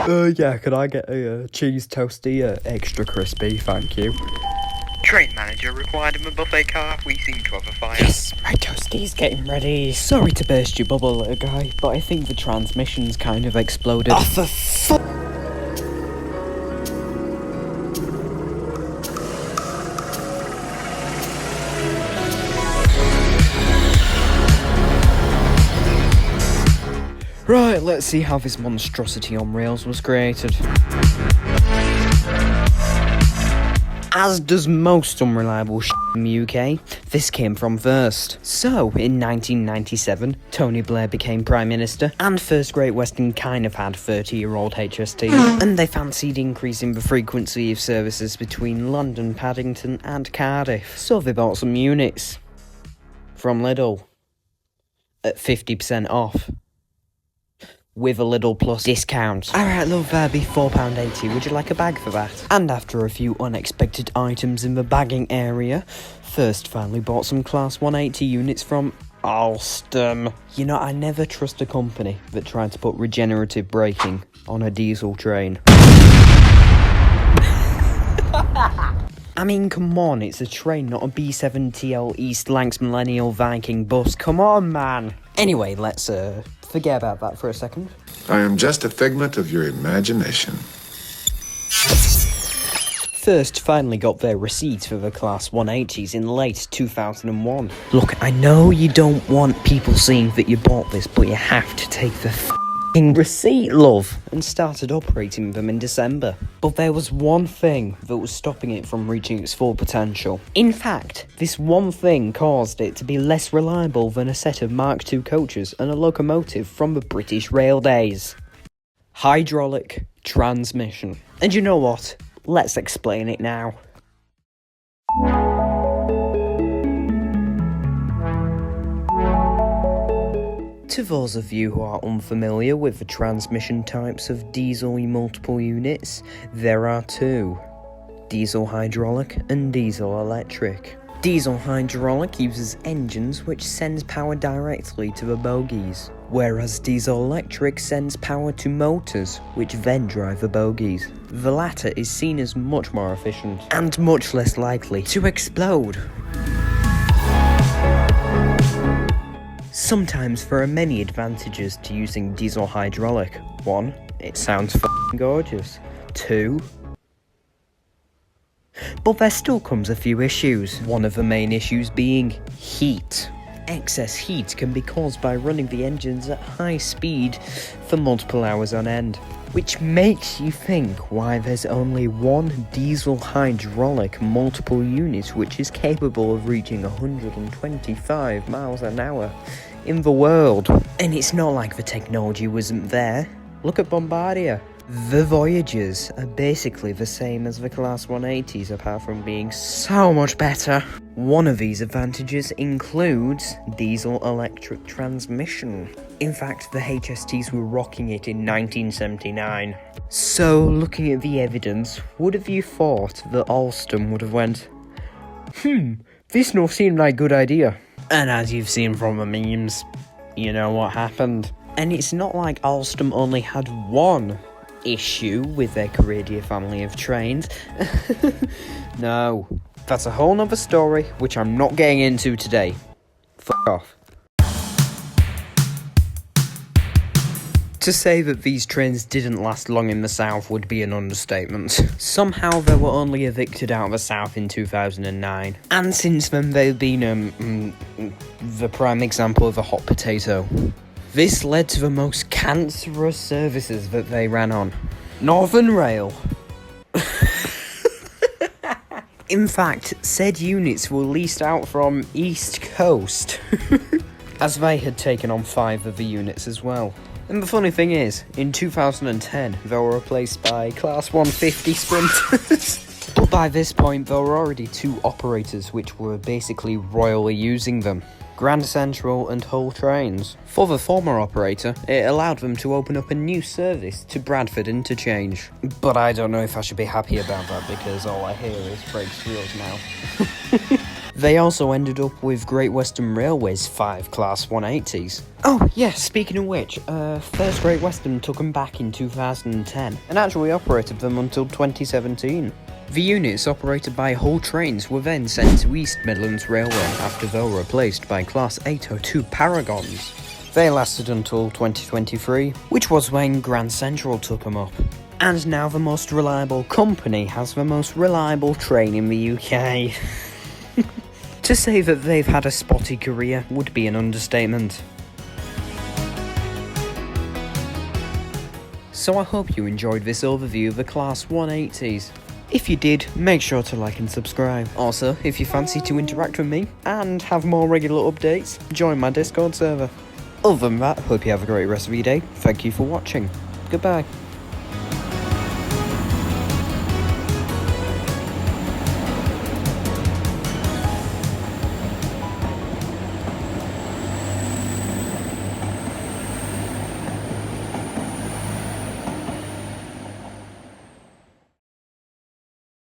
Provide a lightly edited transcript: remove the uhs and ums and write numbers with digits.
Yeah, could I get a cheese toasty, extra crispy, thank you. Train manager required him a buffet car. We seem to have a fire. Yes, my toasty's getting ready. Sorry to burst your bubble, little guy, but I think the transmission's kind of exploded. Oh, for Right, let's see how this monstrosity on rails was created. As does most unreliable shit in the UK, this came from first. So, in 1997, Tony Blair became Prime Minister, and First Great Western kind of had 30-year-old HST, and they fancied increasing the frequency of services between London, Paddington and Cardiff. So they bought some units from Lidl at 50% off. With a Lidl Plus discount. Alright, love, that'd be £4.80. Would you like a bag for that? And after a few unexpected items in the bagging area, First finally bought some Class 180 units from Alstom. You know, I never trust a company that tried to put regenerative braking on a diesel train. I mean, come on, it's a train, not a B7TL East Lancs Millennial Viking bus. Come on, man. Anyway, let's forget about that for a second. I am just a figment of your imagination. First finally got their receipts for the Class 180s in late 2001. Look, I know you don't want people seeing that you bought this, but you have to take the f***ing receipt, love, and started operating them in December. But there was one thing that was stopping it from reaching its full potential. In fact, this one thing caused it to be less reliable than a set of Mark II coaches and a locomotive from the British Rail days. Hydraulic transmission. And you know what? Let's explain it now. To those of you who are unfamiliar with the transmission types of diesel multiple units, there are two: diesel hydraulic and diesel electric. Diesel hydraulic uses engines which sends power directly to the bogies, whereas diesel electric sends power to motors which then drive the bogies. The latter is seen as much more efficient and much less likely to explode. Sometimes there are many advantages to using diesel hydraulic. 1. It sounds f***ing gorgeous. 2. But there still comes a few issues. One of the main issues being heat. Excess heat can be caused by running the engines at high speed for multiple hours on end, which makes you think why there's only one diesel hydraulic multiple unit which is capable of reaching 125 miles an hour in the world. And it's not like the technology wasn't there. Look at Bombardier. The Voyagers are basically the same as the Class 180s, apart from being so much better. One of these advantages includes diesel-electric transmission. In fact, the HSTs were rocking it in 1979. So, looking at the evidence, would have you thought that Alstom would have went, this no seem like a good idea? And as you've seen from the memes, you know what happened. And it's not like Alstom only had one issue with their Coradia family of trains. No, that's a whole nother story, which I'm not getting into today. F*** off. To say that these trains didn't last long in the south would be an understatement. Somehow they were only evicted out of the south in 2009. And since then they've been the prime example of a hot potato. This led to the most cancerous services that they ran on. Northern Rail. In fact, said units were leased out from East Coast, as they had taken on 5 of the units as well. And the funny thing is, in 2010, they were replaced by Class 150 Sprinters. But by this point, there were already 2 operators which were basically royally using them: Grand Central and Hull Trains. For the former operator, it allowed them to open up a new service to Bradford Interchange. But I don't know if I should be happy about that, because all I hear is brakes wheels now. They also ended up with Great Western Railway's 5 Class 180s. Oh yeah, speaking of which, First Great Western took them back in 2010 and actually operated them until 2017. The units operated by Hull Trains were then sent to East Midlands Railway after they were replaced by Class 802 Paragons. They lasted until 2023, which was when Grand Central took them up. And now the most reliable company has the most reliable train in the UK. To say that they've had a spotty career would be an understatement. So I hope you enjoyed this overview of the Class 180s. If you did, make sure to like and subscribe. Also, if you fancy to interact with me and have more regular updates, join my Discord server. Other than that, hope you have a great rest of your day. Thank you for watching. Goodbye.